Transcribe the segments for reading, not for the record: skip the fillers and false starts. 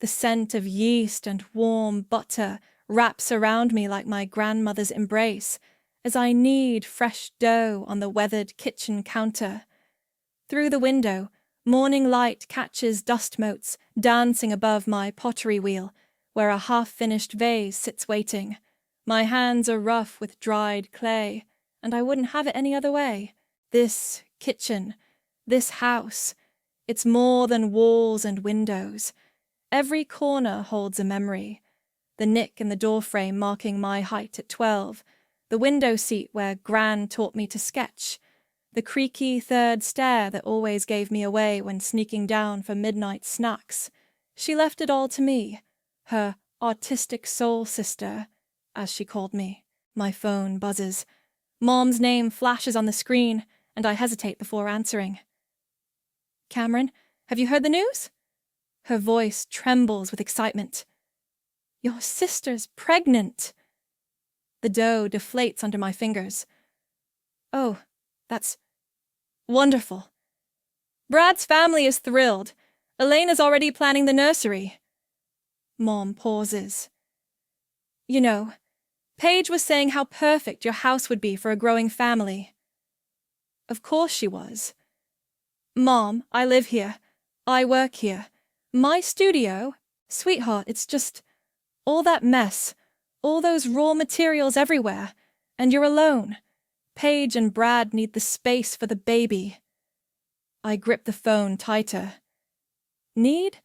The scent of yeast and warm butter wraps around me like my grandmother's embrace as I knead fresh dough on the weathered kitchen counter. Through the window, morning light catches dust motes dancing above my pottery wheel, where a half-finished vase sits waiting. My hands are rough with dried clay, and I wouldn't have it any other way. This kitchen, this house, it's more than walls and windows. Every corner holds a memory. The nick in the doorframe marking my height at 12, the window seat where Gran taught me to sketch, the creaky third stair that always gave me away when sneaking down for midnight snacks. She left it all to me, her autistic soul sister, as she called me. My phone buzzes. Mom's name flashes on the screen, and I hesitate before answering. "Cameron, have you heard the news?" Her voice trembles with excitement. "Your sister's pregnant." The dough deflates under my fingers. "Oh, that's wonderful." "Brad's family is thrilled. Elena's already planning the nursery." Mom pauses. "You know, Paige was saying how perfect your house would be for a growing family." Of course she was. "Mom, I live here. I work here. My studio, sweetheart, it's just all that mess, all those raw materials everywhere, and you're alone. Paige and Brad need the space for the baby." I grip the phone tighter. "Need?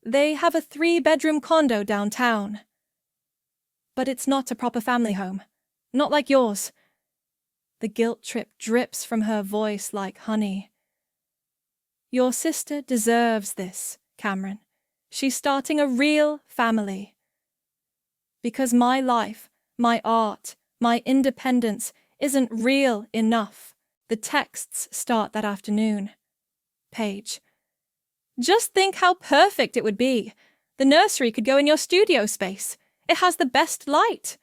They have a 3-bedroom condo downtown." "But it's not a proper family home. Not like yours." The guilt trip drips from her voice like honey. "Your sister deserves this, Cameron. She's starting a real family." Because my life, my art, my independence isn't real enough. The texts start that afternoon. Paige: "Just think how perfect it would be. The nursery could go in your studio space. It has the best light."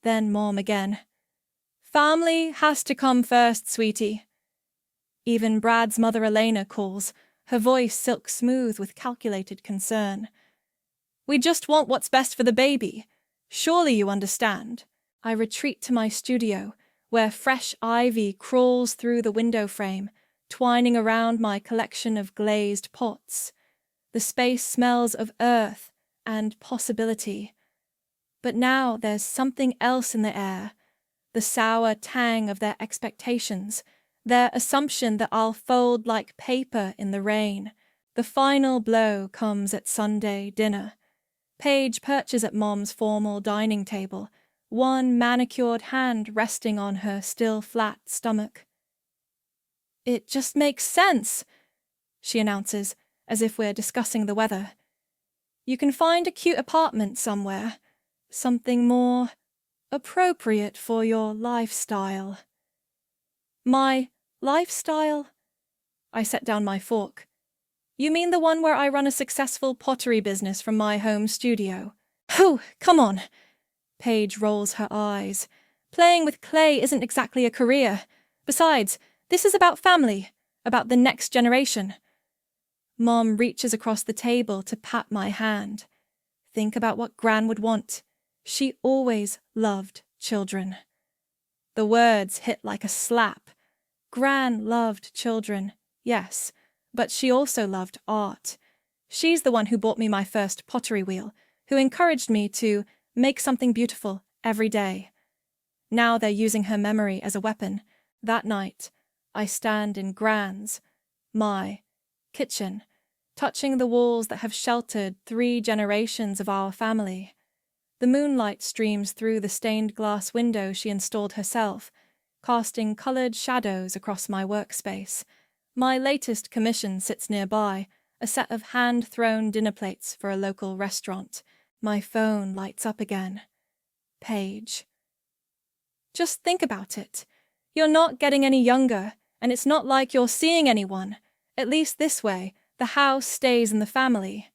Then Mom again. "Family has to come first, sweetie." Even Brad's mother Elena calls, her voice silk smooth with calculated concern. "We just want what's best for the baby. Surely you understand." I retreat to my studio, where fresh ivy crawls through the window frame, twining around my collection of glazed pots. The space smells of earth and possibility. But now there's something else in the air, the sour tang of their expectations, their assumption that I'll fold like paper in the rain. The final blow comes at Sunday dinner. Paige perches at Mom's formal dining table, one manicured hand resting on her still flat stomach. "It just makes sense," she announces, as if we're discussing the weather. "You can find a cute apartment somewhere, something more appropriate for your lifestyle." "My lifestyle?" I set down my fork. "You mean the one where I run a successful pottery business from my home studio?" "Oh, come on." Paige rolls her eyes. "Playing with clay isn't exactly a career. Besides, this is about family, about the next generation." Mom reaches across the table to pat my hand. "Think about what Gran would want. She always loved children." The words hit like a slap. Gran loved children, yes, but she also loved art. She's the one who bought me my first pottery wheel, who encouraged me to make something beautiful every day. Now they're using her memory as a weapon. That night, I stand in Gran's, my kitchen, touching the walls that have sheltered 3 generations of our family. The moonlight streams through the stained glass window she installed herself, casting colored shadows across my workspace. My latest commission sits nearby, a set of hand-thrown dinner plates for a local restaurant. My phone lights up again. Paige. "Just think about it. You're not getting any younger, and it's not like you're seeing anyone. At least this way, the house stays in the family."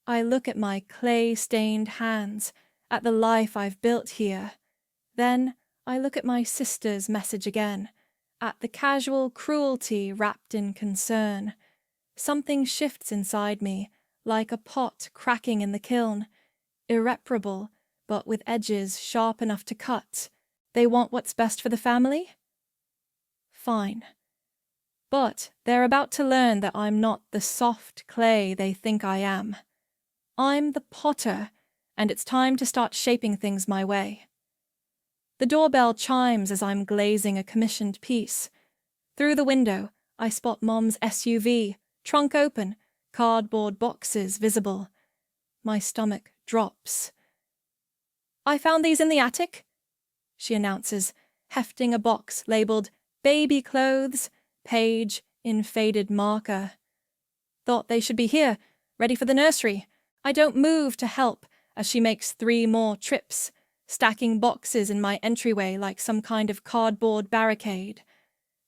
I look at my clay-stained hands, at the life I've built here. Then I look at my sister's message again, at the casual cruelty wrapped in concern. Something shifts inside me, like a pot cracking in the kiln, irreparable, but with edges sharp enough to cut. They want what's best for the family? Fine. But they're about to learn that I'm not the soft clay they think I am. I'm the potter, and it's time to start shaping things my way. The doorbell chimes as I'm glazing a commissioned piece. Through the window, I spot Mom's SUV, trunk open, cardboard boxes visible. My stomach drops. I found these in the attic, she announces, hefting a box labeled Baby Clothes, Page in faded marker. Thought they should be here, ready for the nursery. I don't move to help as she makes 3 more trips, stacking boxes in my entryway like some kind of cardboard barricade.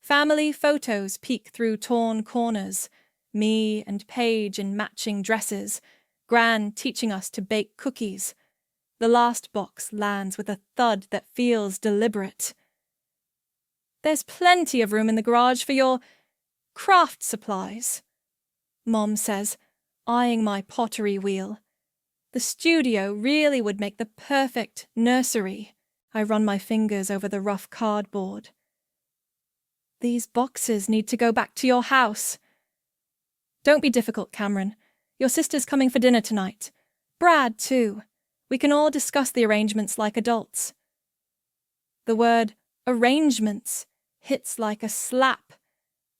Family photos peek through torn corners, me and Paige in matching dresses, Gran teaching us to bake cookies. The last box lands with a thud that feels deliberate. There's plenty of room in the garage for your craft supplies, Mom says, eyeing my pottery wheel. The studio really would make the perfect nursery. I run my fingers over the rough cardboard. These boxes need to go back to your house. Don't be difficult, Cameron. Your sister's coming for dinner tonight. Brad, too. We can all discuss the arrangements like adults. The word arrangements hits like a slap,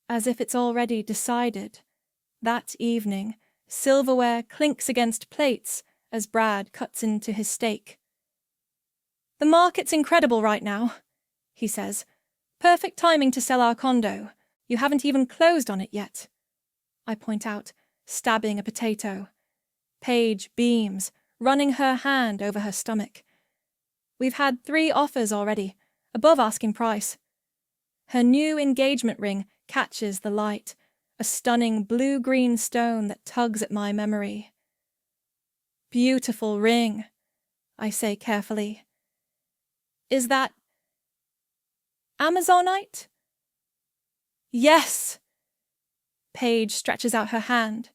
as if it's already decided. That evening, silverware clinks against plates as Brad cuts into his steak. The market's incredible right now, he says. Perfect timing to sell our condo. You haven't even closed on it yet. I point out, stabbing a potato. Paige beams, running her hand over her stomach. We've had 3 offers already, above asking price. Her new engagement ring catches the light, a stunning blue-green stone that tugs at my memory. Beautiful ring, I say carefully. Is that Amazonite? Yes! Paige stretches out her hand.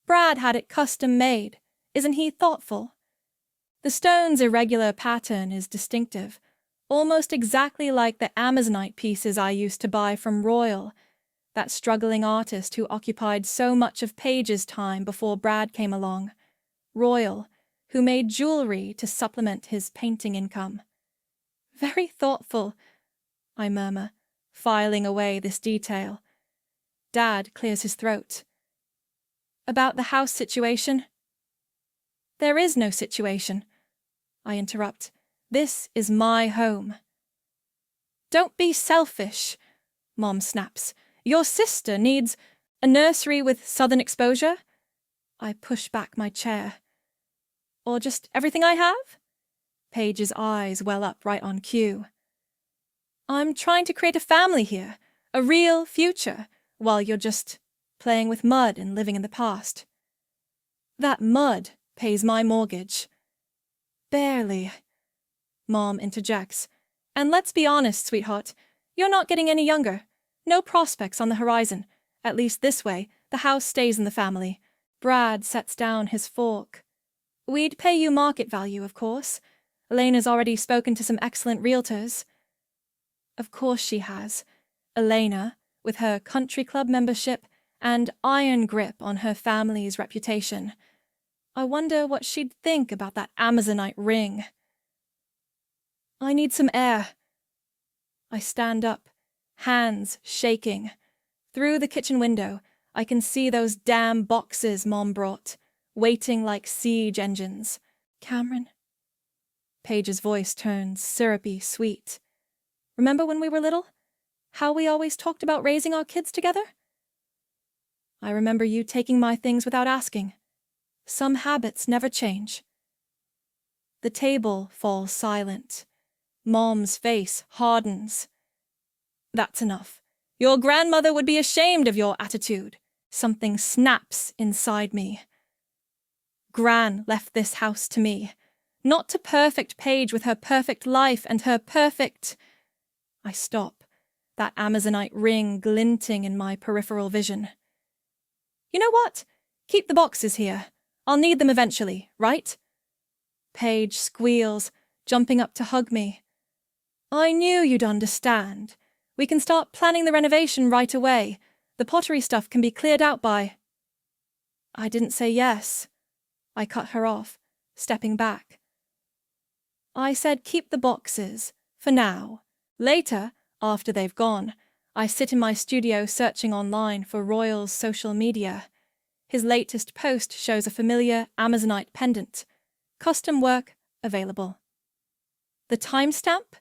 Brad had it custom made. Isn't he thoughtful? The stone's irregular pattern is distinctive, almost exactly like the Amazonite pieces I used to buy from Royal, that struggling artist who occupied so much of Paige's time before Brad came along. Royal, who made jewelry to supplement his painting income. Very thoughtful, I murmur, filing away this detail. Dad clears his throat. About the house situation? There is no situation, I interrupt. This is my home. Don't be selfish, Mom snaps. Your sister needs a nursery with southern exposure? I push back my chair. Or just everything I have? Paige's eyes well up right on cue. I'm trying to create a family here, a real future, while you're just playing with mud and living in the past. That mud pays my mortgage. Barely, Mom interjects. And let's be honest, sweetheart, you're not getting any younger. No prospects on the horizon. At least this way, the house stays in the family. Brad sets down his fork. We'd pay you market value, of course. Elena's already spoken to some excellent realtors. Of course she has. Elena, with her country club membership and iron grip on her family's reputation. I wonder what she'd think about that Amazonite ring. I need some air. I stand up, hands shaking. Through the kitchen window, I can see those damn boxes Mom brought, waiting like siege engines. Cameron? Paige's voice turns syrupy sweet. Remember when we were little? How we always talked about raising our kids together? I remember you taking my things without asking. Some habits never change. The table falls silent. Mom's face hardens. That's enough. Your grandmother would be ashamed of your attitude. Something snaps inside me. Gran left this house to me. Not to perfect Paige with her perfect life and her perfect... I stop, that Amazonite ring glinting in my peripheral vision. You know what? Keep the boxes here. I'll need them eventually, right? Paige squeals, jumping up to hug me. I knew you'd understand. We can start planning the renovation right away. The pottery stuff can be cleared out by... I didn't say yes. I cut her off, stepping back. I said keep the boxes, for now. Later, after they've gone, I sit in my studio searching online for Royal's social media. His latest post shows a familiar Amazonite pendant. Custom work available. The timestamp?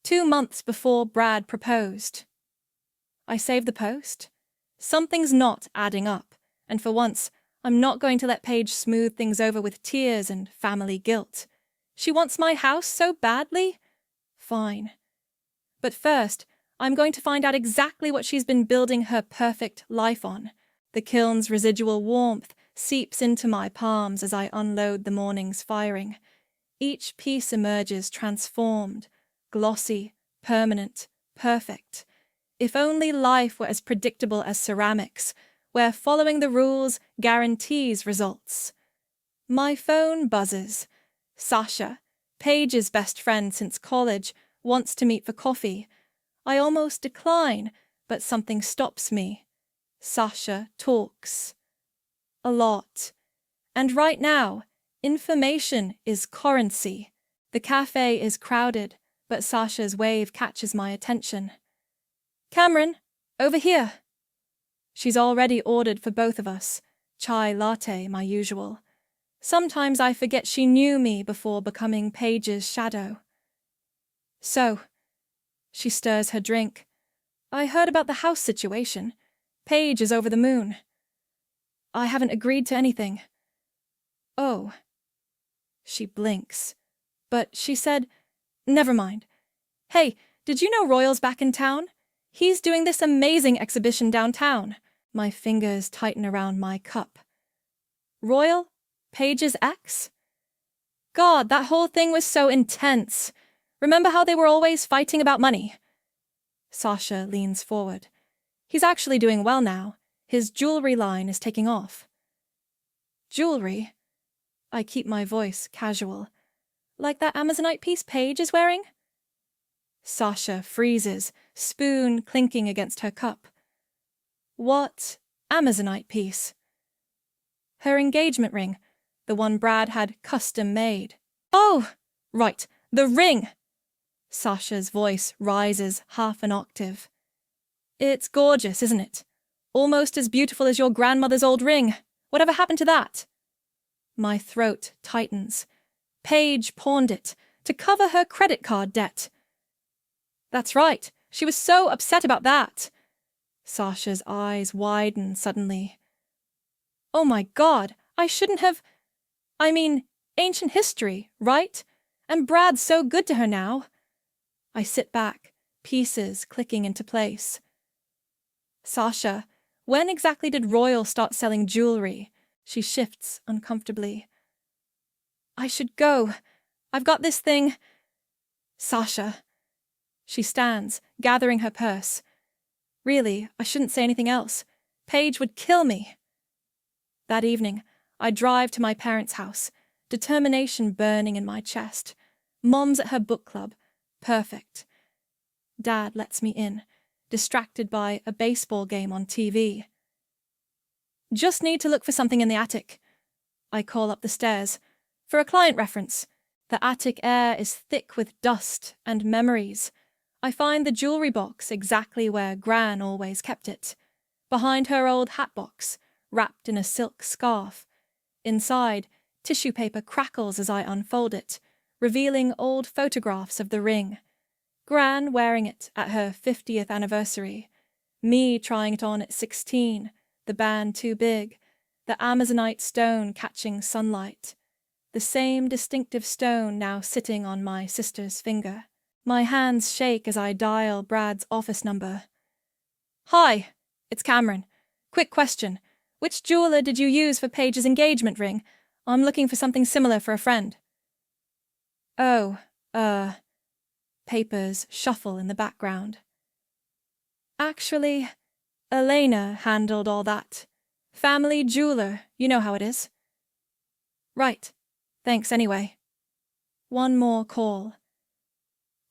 2 months before Brad proposed. I save the post. Something's not adding up, and for once, I'm not going to let Paige smooth things over with tears and family guilt. She wants my house so badly? Fine. But first, I'm going to find out exactly what she's been building her perfect life on. The kiln's residual warmth seeps into my palms as I unload the morning's firing. Each piece emerges transformed, glossy, permanent, perfect. If only life were as predictable as ceramics, where following the rules guarantees results. My phone buzzes. Sasha, Paige's best friend since college, wants to meet for coffee. I almost decline, but something stops me. Sasha talks. A lot. And right now, information is currency. The cafe is crowded, but Sasha's wave catches my attention. Cameron, over here. She's already ordered for both of us. Chai latte, my usual. Sometimes I forget she knew me before becoming Paige's shadow. So, she stirs her drink. I heard about the house situation. Paige is over the moon. I haven't agreed to anything. Oh. She blinks. But she said, never mind. Hey, did you know Royal's back in town? He's doing this amazing exhibition downtown. My fingers tighten around my cup. Royal? Paige's ex? God, that whole thing was so intense. Remember how they were always fighting about money? Sasha leans forward. He's actually doing well now. His jewelry line is taking off. Jewelry? I keep my voice casual. Like that Amazonite piece Paige is wearing? Sasha freezes, spoon clinking against her cup. What Amazonite piece? Her engagement ring, the one Brad had custom made. Oh, right, the ring! Sasha's voice rises half an octave. It's gorgeous, isn't it? Almost as beautiful as your grandmother's old ring. Whatever happened to that? My throat tightens. Paige pawned it to cover her credit card debt. That's right. She was so upset about that. Sasha's eyes widen suddenly. Oh my God, I shouldn't have... I mean, ancient history, right? And Brad's so good to her now. I sit back, pieces clicking into place. Sasha, when exactly did Royal start selling jewelry? She shifts uncomfortably. I should go. I've got this thing. Sasha. She stands, gathering her purse. Really, I shouldn't say anything else. Paige would kill me. That evening, I drive to my parents' house, determination burning in my chest. Mom's at her book club. Perfect. Dad lets me in, distracted by a baseball game on TV. Just need to look for something in the attic. I call up the stairs. For a client reference. The attic air is thick with dust and memories. I find the jewelry box exactly where Gran always kept it. Behind her old hat box, wrapped in a silk scarf. Inside, tissue paper crackles as I unfold it, revealing old photographs of the ring. Gran wearing it at her 50th anniversary. Me trying it on at 16, the band too big, the Amazonite stone catching sunlight. The same distinctive stone now sitting on my sister's finger. My hands shake as I dial Brad's office number. Hi, it's Cameron. Quick question. Which jeweler did you use for Paige's engagement ring? I'm looking for something similar for a friend. Oh, papers shuffle in the background. Actually, Elena handled all that. Family jeweler, you know how it is. Right. Thanks anyway. One more call.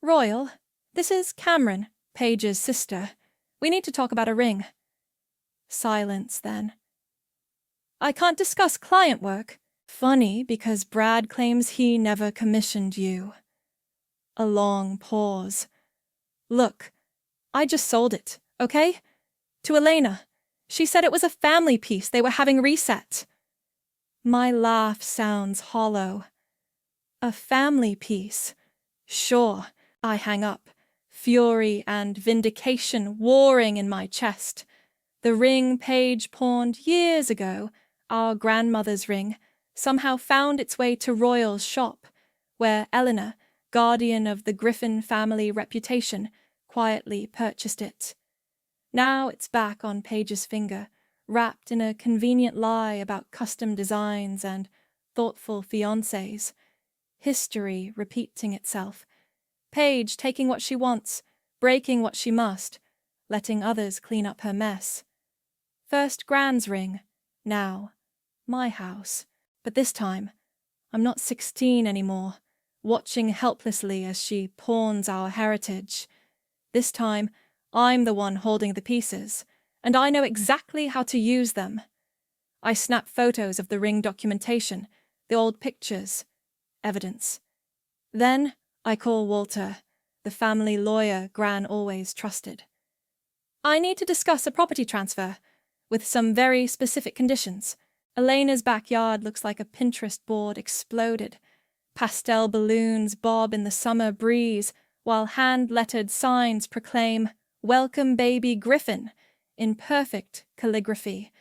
Royal, this is Cameron, Paige's sister. We need to talk about a ring. Silence then. I can't discuss client work. Funny, because Brad claims he never commissioned you. A long pause. Look, I just sold it, okay? To Elena. She said it was a family piece they were having reset. My laugh sounds hollow. A family piece. Sure, I hang up, fury and vindication warring in my chest. The ring Paige pawned years ago, our grandmother's ring, somehow found its way to Royal's shop, where Eleanor, guardian of the Griffin family reputation, quietly purchased it. Now it's back on Paige's finger, wrapped in a convenient lie about custom designs and thoughtful fiancés. History repeating itself. Paige taking what she wants, breaking what she must, letting others clean up her mess. First Gran's ring, now my house. But this time, I'm not 16 anymore, watching helplessly as she pawns our heritage. This time, I'm the one holding the pieces, and I know exactly how to use them. I snap photos of the ring documentation, the old pictures, evidence. Then I call Walter, the family lawyer Gran always trusted. I need to discuss a property transfer, with some very specific conditions. Elena's backyard looks like a Pinterest board exploded. Pastel balloons bob in the summer breeze, while hand-lettered signs proclaim, "Welcome baby Griffin," in perfect calligraphy.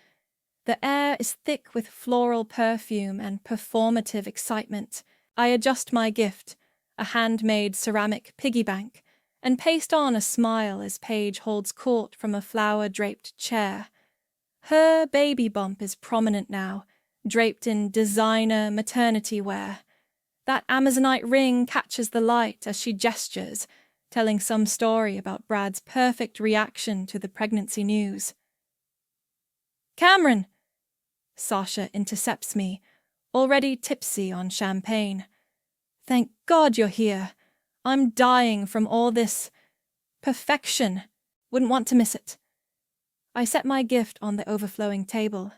The air is thick with floral perfume and performative excitement. I adjust my gift, a handmade ceramic piggy bank, and paste on a smile as Paige holds court from a flower-draped chair. Her baby bump is prominent now, draped in designer maternity wear. That Amazonite ring catches the light as she gestures, telling some story about Brad's perfect reaction to the pregnancy news. "Cameron!" Sasha intercepts me, already tipsy on champagne. "Thank God you're here. I'm dying from all this perfection. Wouldn't want to miss it." I set my gift on the overflowing table.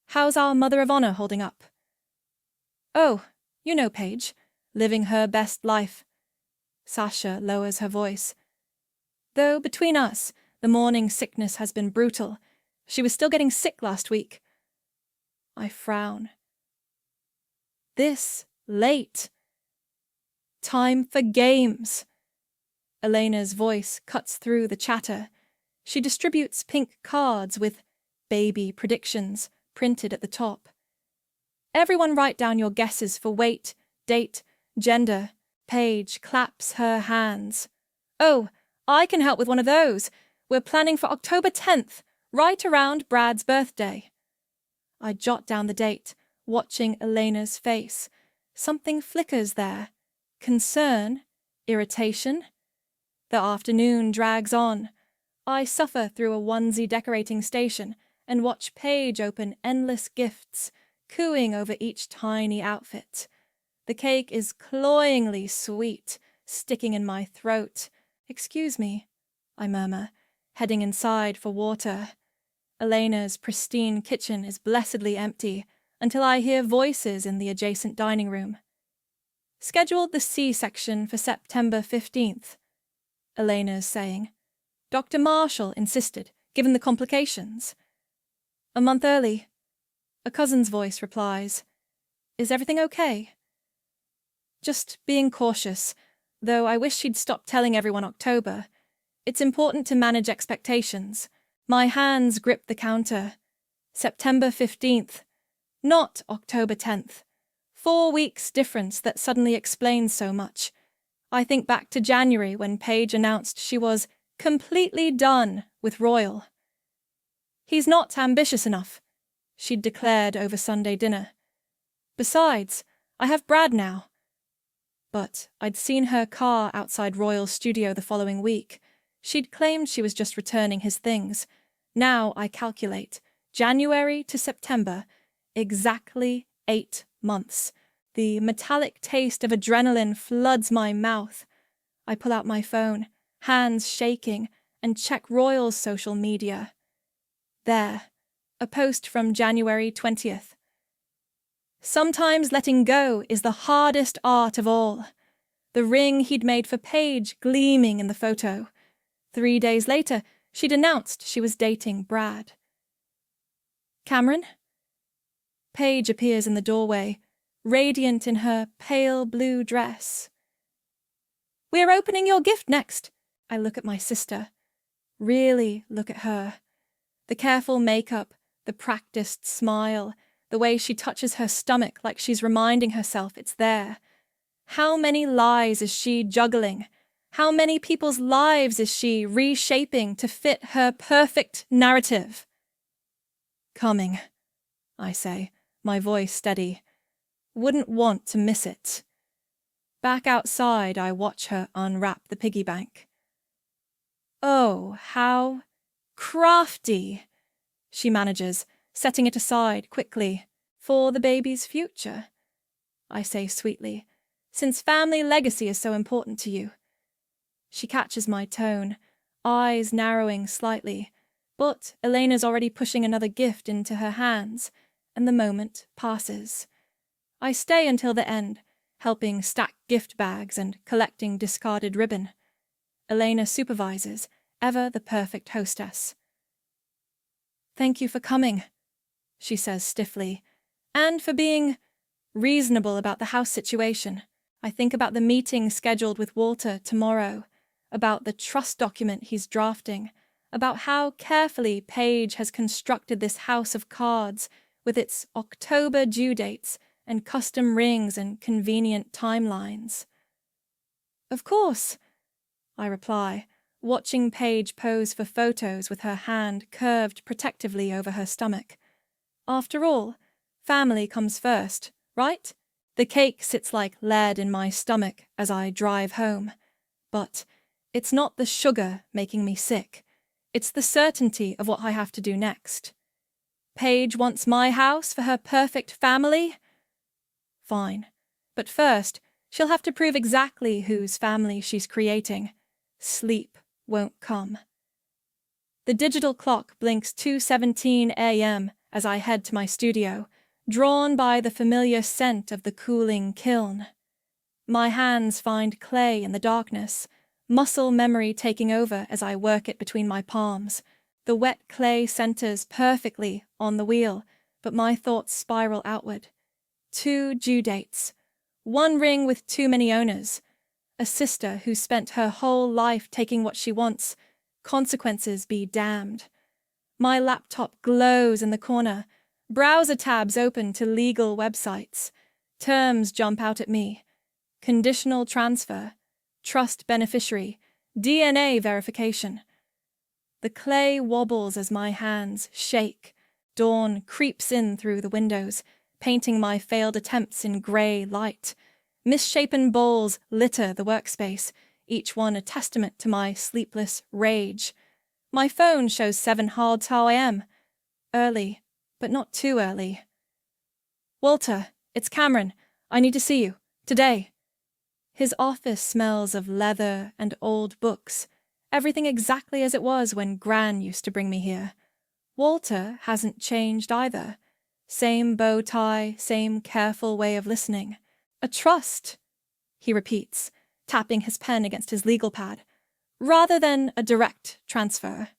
"How's our Mother of Honor holding up?" "Oh, you know Paige, living her best life." Sasha lowers her voice. "Though between us, the morning sickness has been brutal. She was still getting sick last week." I frown. This late. Time for games. Elena's voice cuts through the chatter. She distributes pink cards with baby predictions printed at the top. "Everyone write down your guesses for weight, date, gender." Paige claps her hands. "Oh, I can help with one of those. We're planning for October 10th, right around Brad's birthday." I jot down the date, watching Elena's face. Something flickers there. Concern? Irritation? The afternoon drags on. I suffer through a onesie decorating station and watch Paige open endless gifts, cooing over each tiny outfit. The cake is cloyingly sweet, sticking in my throat. "Excuse me," I murmur, heading inside for water. Elena's pristine kitchen is blessedly empty until I hear voices in the adjacent dining room. "Scheduled the C-section for September 15th, Elena's saying. "Dr. Marshall insisted, given the complications." "A month early," a cousin's voice replies. "Is everything okay?" "Just being cautious, though I wish she'd stop telling everyone October. It's important to manage expectations." My hands grip the counter. September 15th, not October 10th. 4 weeks difference that suddenly explains so much. I think back to January when Paige announced she was completely done with Royal. "He's not ambitious enough," she'd declared over Sunday dinner. "Besides, I have Brad now." But I'd seen her car outside Royal's studio the following week. She'd claimed she was just returning his things. Now I calculate, January to September, exactly 8 months. The metallic taste of adrenaline floods my mouth. I pull out my phone, hands shaking, and check Royal's social media. There, a post from January 20th. Sometimes letting go is the hardest art of all. The ring he'd made for Paige gleaming in the photo. 3 days later, she'd announced she was dating Brad. Cameron? Paige appears in the doorway, radiant in her pale blue dress. We're opening your gift next. I look at my sister. Really look at her. The careful makeup, the practiced smile, the way she touches her stomach like she's reminding herself it's there. How many lies is she juggling? How many people's lives is she reshaping to fit her perfect narrative? Coming, I say, my voice steady. Wouldn't want to miss it. Back outside, I watch her unwrap the piggy bank. Oh, how crafty, she manages, setting it aside quickly. For the baby's future, I say sweetly, since family legacy is so important to you. She catches my tone, eyes narrowing slightly, but Elena's already pushing another gift into her hands, and the moment passes. I stay until the end, helping stack gift bags and collecting discarded ribbon. Elena supervises, ever the perfect hostess. Thank you for coming, she says stiffly, and for being reasonable about the house situation. I think about the meeting scheduled with Walter tomorrow, about the trust document he's drafting, about how carefully Paige has constructed this house of cards with its October due dates and custom rings and convenient timelines. Of course, I reply, watching Paige pose for photos with her hand curved protectively over her stomach. After all, family comes first, right? The cake sits like lead in my stomach as I drive home. But it's not the sugar making me sick. It's the certainty of what I have to do next. Paige wants my house for her perfect family? Fine. But first, she'll have to prove exactly whose family she's creating. Sleep won't come. The digital clock blinks 2:17 a.m. as I head to my studio, drawn by the familiar scent of the cooling kiln. My hands find clay in the darkness, muscle memory taking over as I work it between my palms. The wet clay centers perfectly on the wheel, but my thoughts spiral outward. 2 due dates. 1 ring with too many owners. A sister who spent her whole life taking what she wants. Consequences be damned. My laptop glows in the corner. Browser tabs open to legal websites. Terms jump out at me. Conditional transfer. Trust beneficiary. DNA verification. The clay wobbles as my hands shake. Dawn creeps in through the windows, painting my failed attempts in grey light. Misshapen bowls litter the workspace, each one a testament to my sleepless rage. My phone shows 7:30 a.m. Early, but not too early. Walter, it's Cameron. I need to see you. Today. His office smells of leather and old books. Everything exactly as it was when Gran used to bring me here. Walter hasn't changed either. Same bow tie, same careful way of listening. A trust, he repeats, tapping his pen against his legal pad, rather than a direct transfer.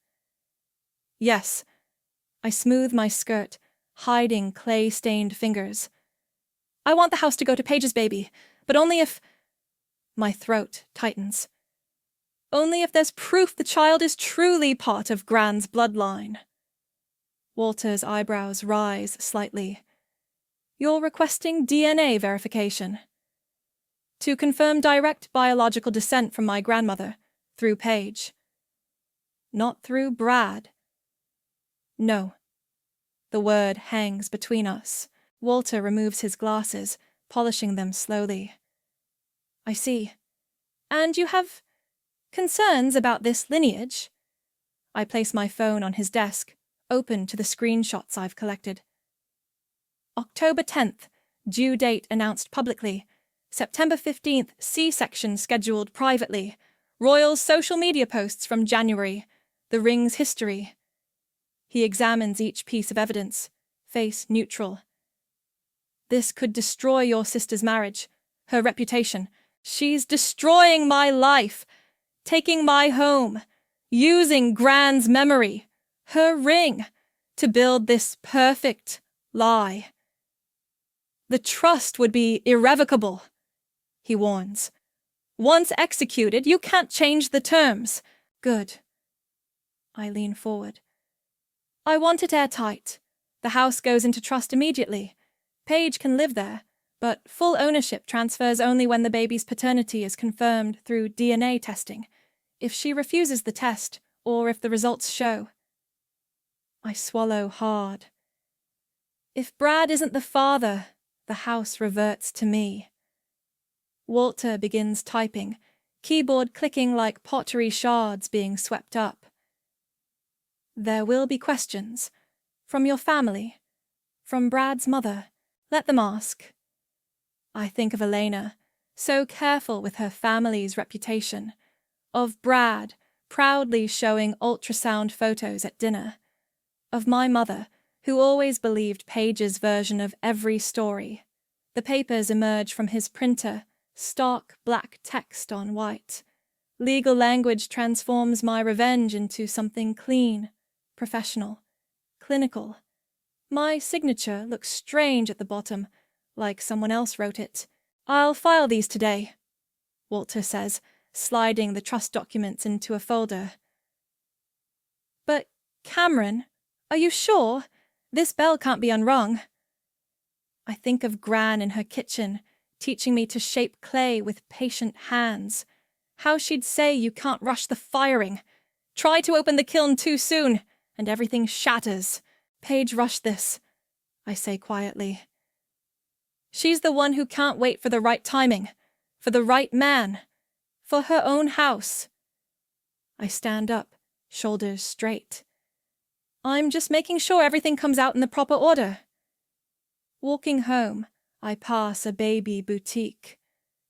Yes. I smooth my skirt, hiding clay-stained fingers. I want the house to go to Paige's baby, but only if... My throat tightens. Only if there's proof the child is truly part of Gran's bloodline. Walter's eyebrows rise slightly. You're requesting DNA verification. To confirm direct biological descent from my grandmother, through Paige. Not through Brad. No. The word hangs between us. Walter removes his glasses, polishing them slowly. I see. And you have concerns about this lineage? I place my phone on his desk, open to the screenshots I've collected. October 10th, Due date announced publicly. September 15th, C-section scheduled privately. Royal's social media posts from January. The ring's history. He examines each piece of evidence, face neutral. This could destroy your sister's marriage, her reputation. She's destroying my life, taking my home, using Gran's memory, her ring, to build this perfect lie. The trust would be irrevocable, he warns. Once executed, you can't change the terms. Good. I lean forward. I want it airtight. The house goes into trust immediately. Paige can live there, but full ownership transfers only when the baby's paternity is confirmed through DNA testing, if she refuses the test, or if the results show. I swallow hard. If Brad isn't the father, the house reverts to me. Walter begins typing, keyboard clicking like pottery shards being swept up. There will be questions. From your family. From Brad's mother. Let them ask. I think of Elena, so careful with her family's reputation. Of Brad, proudly showing ultrasound photos at dinner. Of my mother, who always believed Paige's version of every story. The papers emerge from his printer, stark black text on white. Legal language transforms my revenge into something clean, professional, clinical. My signature looks strange at the bottom, like someone else wrote it. I'll file these today, Walter says, sliding the trust documents into a folder. But, Cameron, are you sure? This bell can't be unrung. I think of Gran in her kitchen, teaching me to shape clay with patient hands. How she'd say you can't rush the firing. Try to open the kiln too soon, and everything shatters. Paige rushed this, I say quietly. She's the one who can't wait for the right timing, for the right man, for her own house. I stand up, shoulders straight. I'm just making sure everything comes out in the proper order. Walking home, I pass a baby boutique.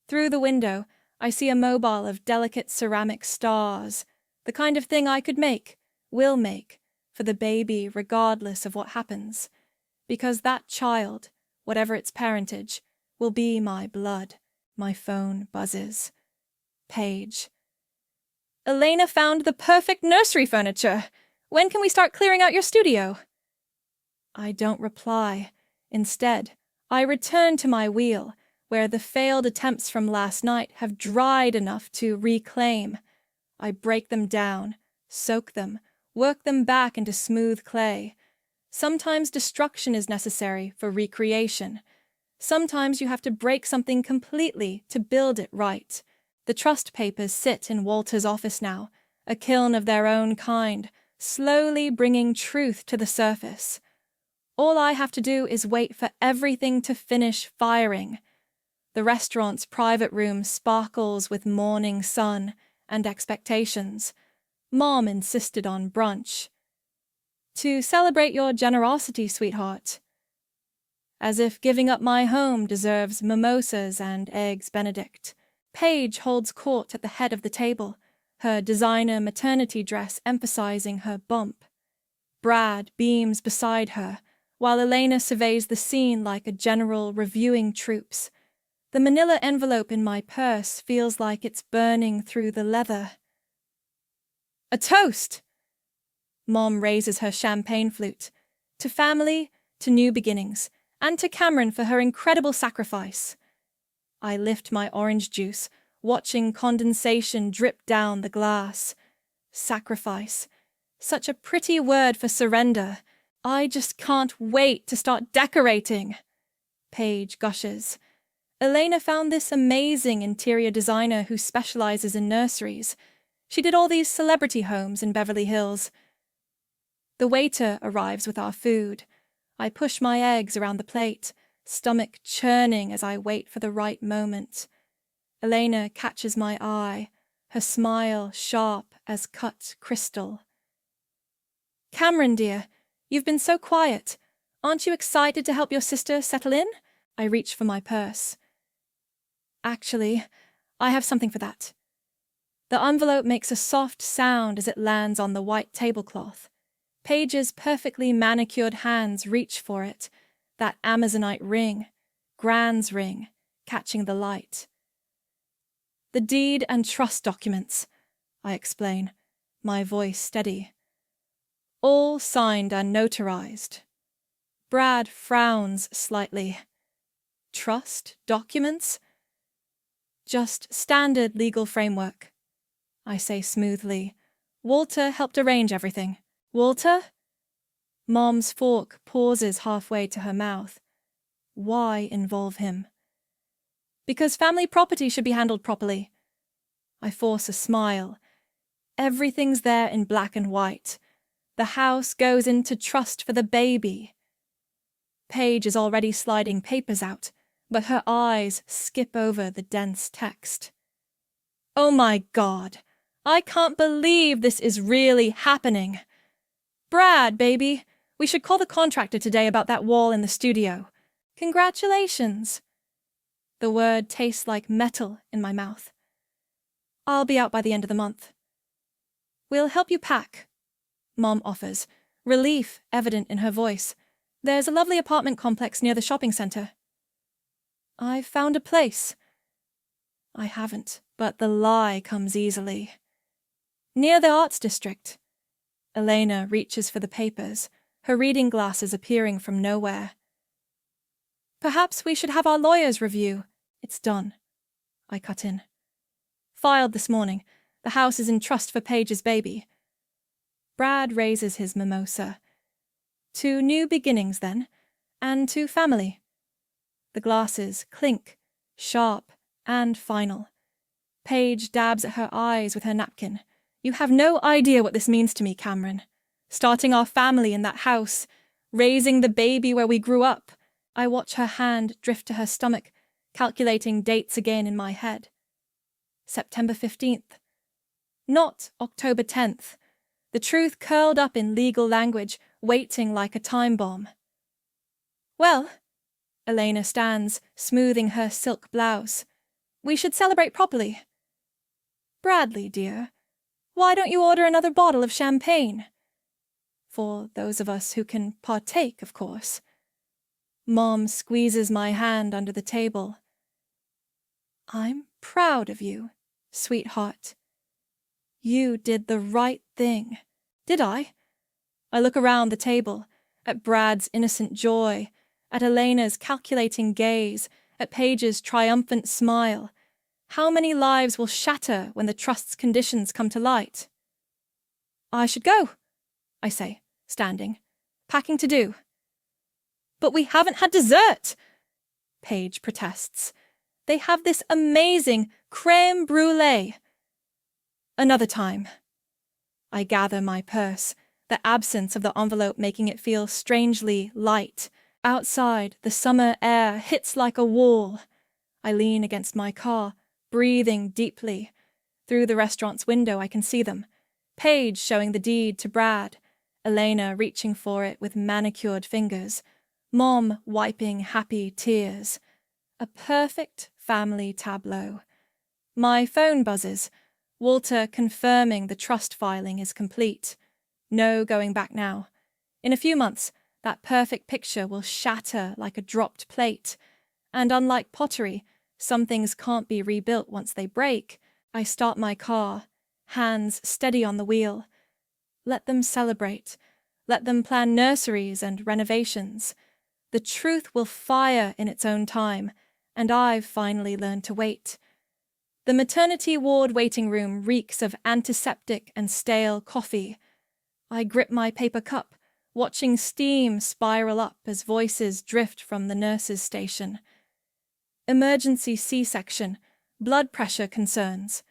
Through the window, I see a mobile of delicate ceramic stars, the kind of thing I could make, will make, for the baby regardless of what happens, because that child, whatever its parentage, will be my blood. My phone buzzes. Paige. Elena found the perfect nursery furniture. When can we start clearing out your studio? I don't reply. Instead, I return to my wheel, where the failed attempts from last night have dried enough to reclaim. I break them down, soak them, work them back into smooth clay. Sometimes destruction is necessary for recreation. Sometimes you have to break something completely to build it right. The trust papers sit in Walter's office now, a kiln of their own kind, slowly bringing truth to the surface. All I have to do is wait for everything to finish firing. The restaurant's private room sparkles with morning sun and expectations. Mom insisted on brunch. To celebrate your generosity, sweetheart. As if giving up my home deserves mimosas and eggs Benedict. Paige holds court at the head of the table, her designer maternity dress emphasizing her bump. Brad beams beside her, while Elena surveys the scene like a general reviewing troops. The manila envelope in my purse feels like it's burning through the leather. A toast! Mom raises her champagne flute. To family, to new beginnings, and to Cameron for her incredible sacrifice. I lift my orange juice, watching condensation drip down the glass. Sacrifice. Such a pretty word for surrender. I just can't wait to start decorating. Paige gushes. Elena found this amazing interior designer who specializes in nurseries. She did all these celebrity homes in Beverly Hills. The waiter arrives with our food. I push my eggs around the plate, stomach churning as I wait for the right moment. Elena catches my eye, her smile sharp as cut crystal. Cameron, dear, you've been so quiet. Aren't you excited to help your sister settle in? I reach for my purse. Actually, I have something for that. The envelope makes a soft sound as it lands on the white tablecloth. Paige's perfectly manicured hands reach for it, that Amazonite ring, Gran's ring, catching the light. The deed and trust documents, I explain, my voice steady. All signed and notarized. Brad frowns slightly. Trust documents? Just standard legal framework, I say smoothly. Walter helped arrange everything. Walter? Mom's fork pauses halfway to her mouth. Why involve him? Because family property should be handled properly. I force a smile. Everything's there in black and white. The house goes into trust for the baby. Paige is already sliding papers out, but her eyes skip over the dense text. Oh my God! I can't believe this is really happening. Brad, baby, we should call the contractor today about that wall in the studio. Congratulations. The word tastes like metal in my mouth. I'll be out by the end of the month. We'll help you pack, Mom offers, relief evident in her voice. There's a lovely apartment complex near the shopping center. I've found a place. I haven't, but the lie comes easily. Near the arts district. Elena reaches for the papers, her reading glasses appearing from nowhere. Perhaps we should have our lawyers review. It's done. I cut in. Filed this morning. The house is in trust for Paige's baby. Brad raises his mimosa. To new beginnings, then, and to family. The glasses clink, sharp and final. Paige dabs at her eyes with her napkin. You have no idea what this means to me, Cameron. Starting our family in that house, raising the baby where we grew up. I watch her hand drift to her stomach, calculating dates again in my head. September 15th. Not October 10th. The truth curled up in legal language, waiting like a time bomb. Well, Elena stands, smoothing her silk blouse. We should celebrate properly. Bradley, dear, why don't you order another bottle of champagne? For those of us who can partake, of course. Mom squeezes my hand under the table. I'm proud of you, sweetheart. You did the right thing. Did I? I look around the table, at Brad's innocent joy, at Elena's calculating gaze, at Paige's triumphant smile. How many lives will shatter when the trust's conditions come to light? I should go, I say, standing. Packing to do. But we haven't had dessert, Paige protests. They have this amazing crème brûlée. Another time. I gather my purse, the absence of the envelope making it feel strangely light. Outside, the summer air hits like a wall. I lean against my car, breathing deeply. Through the restaurant's window I can see them. Paige showing the deed to Brad, Elena reaching for it with manicured fingers, Mom wiping happy tears. A perfect family tableau. My phone buzzes, Walter confirming the trust filing is complete. No going back now. In a few months, that perfect picture will shatter like a dropped plate. And unlike pottery, some things can't be rebuilt once they break. I start my car, hands steady on the wheel. Let them celebrate. Let them plan nurseries and renovations. The truth will fire in its own time, and I've finally learned to wait. The maternity ward waiting room reeks of antiseptic and stale coffee. I grip my paper cup, watching steam spiral up as voices drift from the nurse's station. Emergency C-section, blood pressure concerns.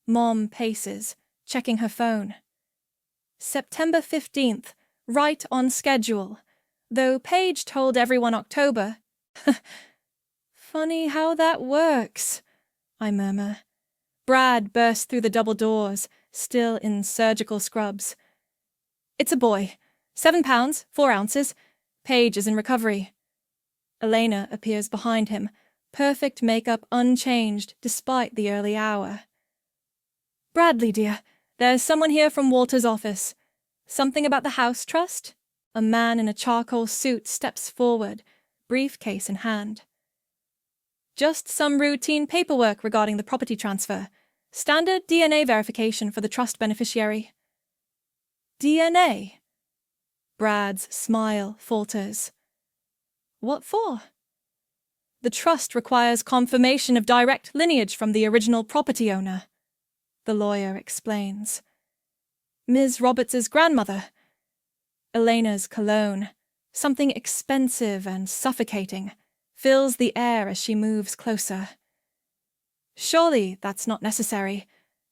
Mom paces, checking her phone. September 15th, right on schedule. Though Paige told everyone October. Funny how that works, I murmur. Brad bursts through the double doors, still in surgical scrubs. It's a boy. 7 pounds, 4 ounces. Paige is in recovery. Elena appears behind him, perfect makeup unchanged despite the early hour. "Bradley, dear, there's someone here from Walter's office. Something about the house trust?" A man in a charcoal suit steps forward, briefcase in hand. "Just some routine paperwork regarding the property transfer. Standard DNA verification for the trust beneficiary." "DNA?" Brad's smile falters. "What for?" "The trust requires confirmation of direct lineage from the original property owner," the lawyer explains. "Ms. Roberts's grandmother." Elena's cologne, something expensive and suffocating, fills the air as she moves closer. "Surely that's not necessary.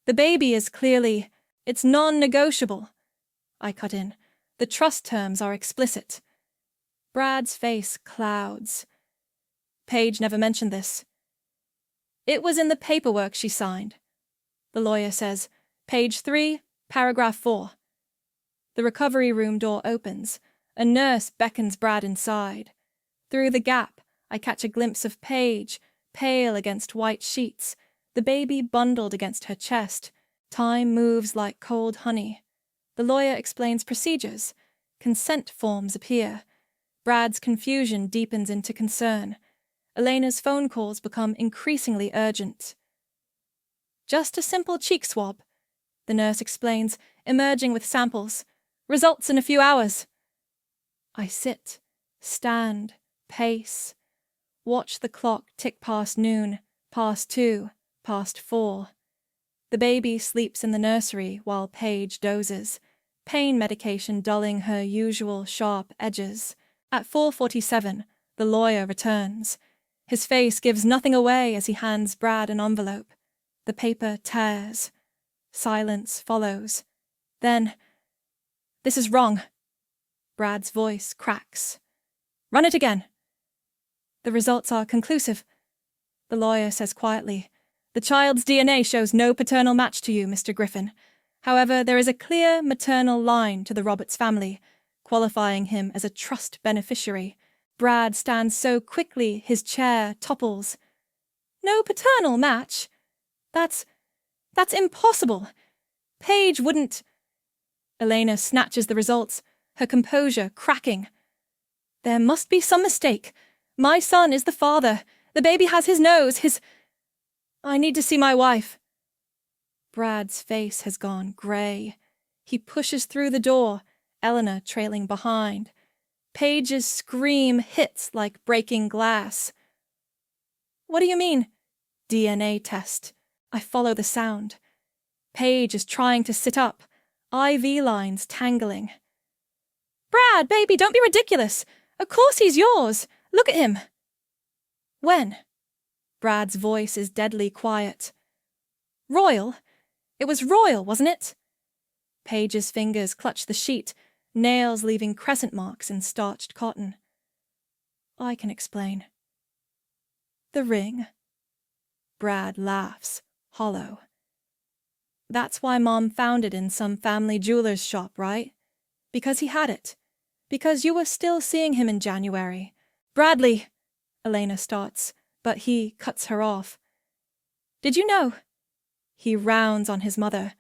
The baby is clearly... It's non-negotiable." I cut in. "The trust terms are explicit." Brad's face clouds. "Paige never mentioned this." "It was in the paperwork she signed." The lawyer says, "Page 3, paragraph 4. The recovery room door opens. A nurse beckons Brad inside. Through the gap, I catch a glimpse of Paige, pale against white sheets, the baby bundled against her chest. Time moves like cold honey. The lawyer explains procedures. Consent forms appear. Brad's confusion deepens into concern. Elena's phone calls become increasingly urgent. "Just a simple cheek swab," the nurse explains, emerging with samples. "Results in a few hours." I sit, stand, pace, watch the clock tick past noon, past 2, past 4. The baby sleeps in the nursery while Paige dozes, pain medication dulling her usual sharp edges. At 4:47, the lawyer returns. His face gives nothing away as he hands Brad an envelope. The paper tears. Silence follows. Then, "This is wrong." Brad's voice cracks. "Run it again." "The results are conclusive," the lawyer says quietly. "The child's DNA shows no paternal match to you, Mr. Griffin. However, there is a clear maternal line to the Roberts family, qualifying him as a trust beneficiary." Brad stands so quickly his chair topples. "No paternal match? That's impossible. Paige wouldn't..." Elena snatches the results, her composure cracking. "There must be some mistake. My son is the father. The baby has his nose, I need to see my wife." Brad's face has gone grey. He pushes through the door, Eleanor trailing behind. Paige's scream hits like breaking glass. "What do you mean?" "DNA test." I follow the sound. Paige is trying to sit up, IV lines tangling. "Brad, baby, don't be ridiculous. Of course he's yours. Look at him." "When?" Brad's voice is deadly quiet. "Royal? It was Royal, wasn't it?" Paige's fingers clutch the sheet, nails leaving crescent marks in starched cotton. I can explain. "The ring?" Brad laughs, hollow. "That's why Mom found it in some family jeweler's shop, right? Because he had it. Because you were still seeing him in January." "Bradley," Elena starts, but he cuts her off. "Did you know?" He rounds on his mother.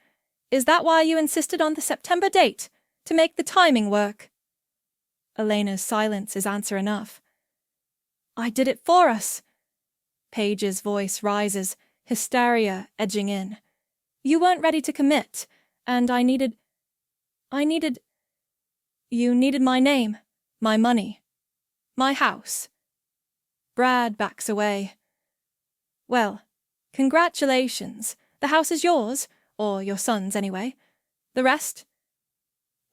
"Is that why you insisted on the September date? To make the timing work?" Elena's silence is answer enough. "I did it for us." Paige's voice rises, hysteria edging in. "You weren't ready to commit, and I needed... You needed my name, my money, my house." Brad backs away. "Well, congratulations. The house is yours, or your son's anyway. The rest?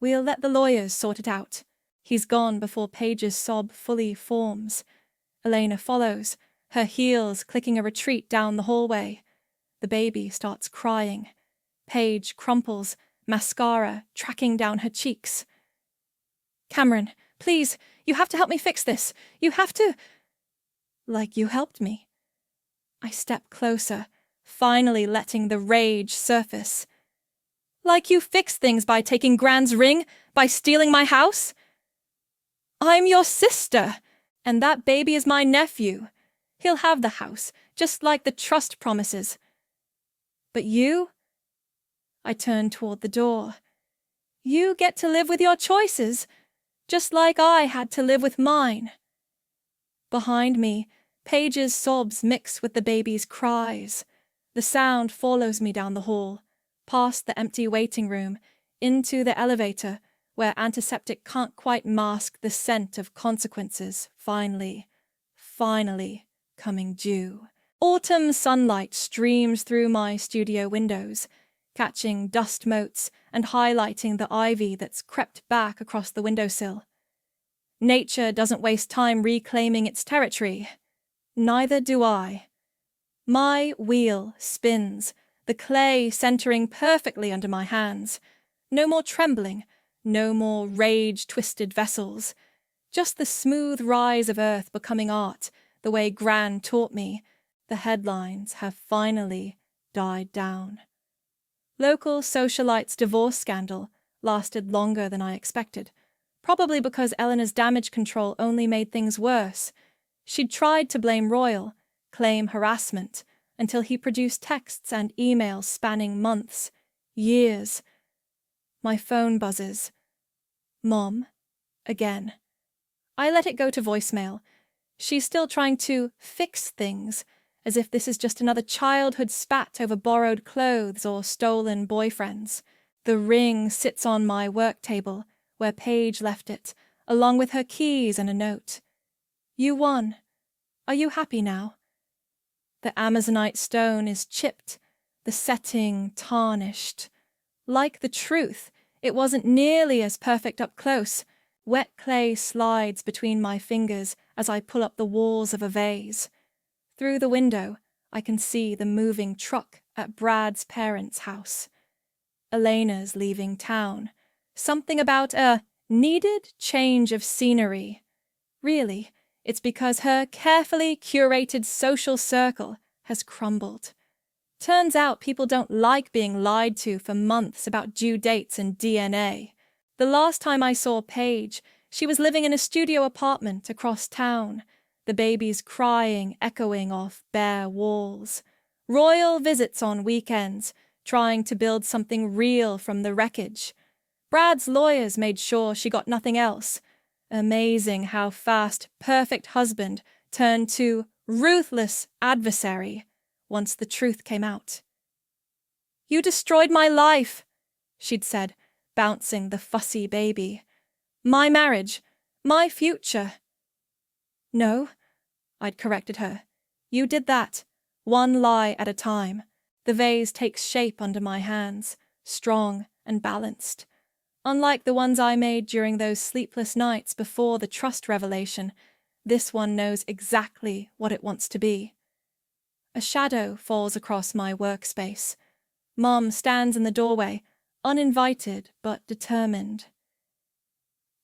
We'll let the lawyers sort it out." He's gone before Paige's sob fully forms. Elena follows, her heels clicking a retreat down the hallway. The baby starts crying. Paige crumples, mascara tracking down her cheeks. "Cameron, please, you have to help me fix this. You have to..." "Like you helped me." I step closer, finally letting the rage surface. "Like you fixed things by taking Gran's ring, by stealing my house?" "I'm your sister," And that baby is my nephew. He'll have the house, just like the trust promises. But you? I turned toward the door. You get to live with your choices, just like I had to live with mine. Behind me, Paige's sobs mix with the baby's cries. The sound follows me down the hall, past the empty waiting room, into the elevator, where antiseptic can't quite mask the scent of consequences finally coming due. Autumn sunlight streams through my studio windows, catching dust motes and highlighting the ivy that's crept back across the windowsill. Nature doesn't waste time reclaiming its territory. Neither do I. My wheel spins, the clay centering perfectly under my hands. No more trembling, no more rage-twisted vessels. Just the smooth rise of earth becoming art, the way Gran taught me. The headlines have finally died down. Local socialite's divorce scandal lasted longer than I expected, probably because Eleanor's damage control only made things worse. She'd tried to blame Royal, claim harassment, until he produced texts and emails spanning months, years. My phone buzzes. Mom, again. I let it go to voicemail. She's still trying to fix things, as if this is just another childhood spat over borrowed clothes or stolen boyfriends. The ring sits on my work table, where Paige left it, along with her keys and a note. You won. Are you happy now? The Amazonite stone is chipped, the setting tarnished. Like the truth, it wasn't nearly as perfect up close. Wet clay slides between my fingers as I pull up the walls of a vase. Through the window, I can see the moving truck at Brad's parents' house. Elena's leaving town. Something about a needed change of scenery. Really, it's because her carefully curated social circle has crumbled. Turns out people don't like being lied to for months about due dates and DNA. The last time I saw Paige, she was living in a studio apartment across town, the babies crying, echoing off bare walls. Royal visits on weekends, trying to build something real from the wreckage. Brad's lawyers made sure she got nothing else. Amazing how fast perfect husband turned to ruthless adversary once the truth came out. You destroyed my life, she'd said, bouncing the fussy baby. My marriage, my future. No, I'd corrected her. You did that, one lie at a time. The vase takes shape under my hands, strong and balanced. Unlike the ones I made during those sleepless nights before the trust revelation, this one knows exactly what it wants to be. A shadow falls across my workspace. Mom stands in the doorway, uninvited but determined.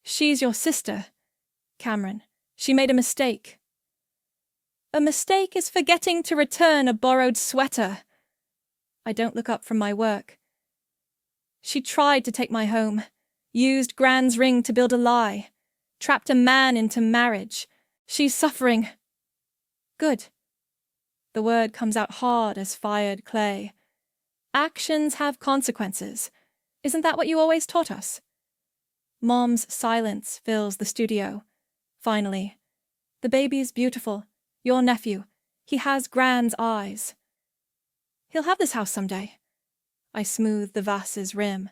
She's your sister, Cameron. She made a mistake. A mistake is forgetting to return a borrowed sweater. I don't look up from my work. She tried to take my home, used Gran's ring to build a lie, trapped a man into marriage. She's suffering. Good. The word comes out hard as fired clay. Actions have consequences. Isn't that what you always taught us? Mom's silence fills the studio. Finally, the baby's beautiful. Your nephew. He has Gran's eyes. He'll have this house someday. I smooth the vase's rim.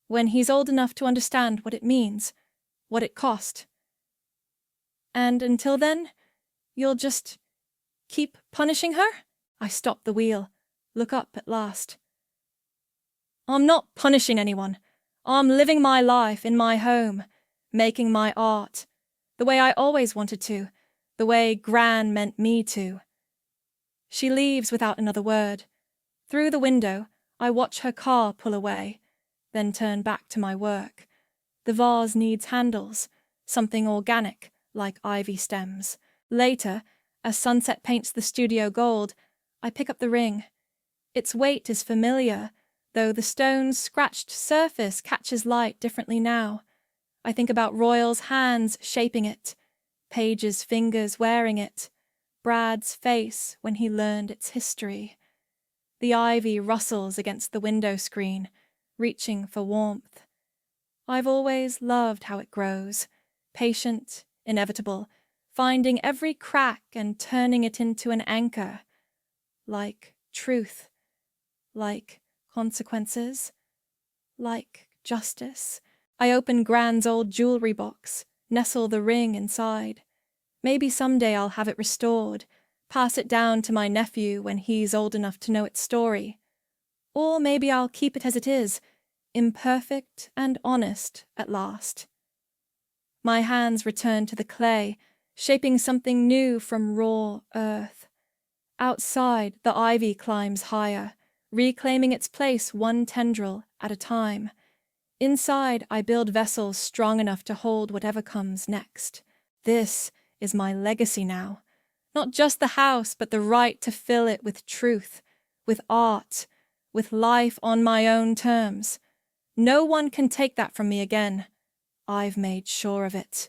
When he's old enough to understand what it means, what it cost. And until then, you'll just keep punishing her? I stop the wheel, look up at last. I'm not punishing anyone. I'm living my life in my home, making my art, the way I always wanted to, the way Gran meant me to. She leaves without another word. Through the window, I watch her car pull away, then turn back to my work. The vase needs handles, something organic, like ivy stems. Later, as sunset paints the studio gold, I pick up the ring. Its weight is familiar, though the stone's scratched surface catches light differently now. I think about Royal's hands shaping it, Paige's fingers wearing it, Brad's face when he learned its history. The ivy rustles against the window screen, reaching for warmth. I've always loved how it grows, patient, inevitable, finding every crack and turning it into an anchor, like truth, like consequences, like justice. I open Gran's old jewelry box, nestle the ring inside. Maybe someday I'll have it restored, pass it down to my nephew when he's old enough to know its story. Or maybe I'll keep it as it is, imperfect and honest at last. My hands return to the clay, shaping something new from raw earth. Outside, the ivy climbs higher, reclaiming its place one tendril at a time. Inside, I build vessels strong enough to hold whatever comes next. This is my legacy now. Not just the house, but the right to fill it with truth, with art, with life on my own terms. No one can take that from me again. I've made sure of it.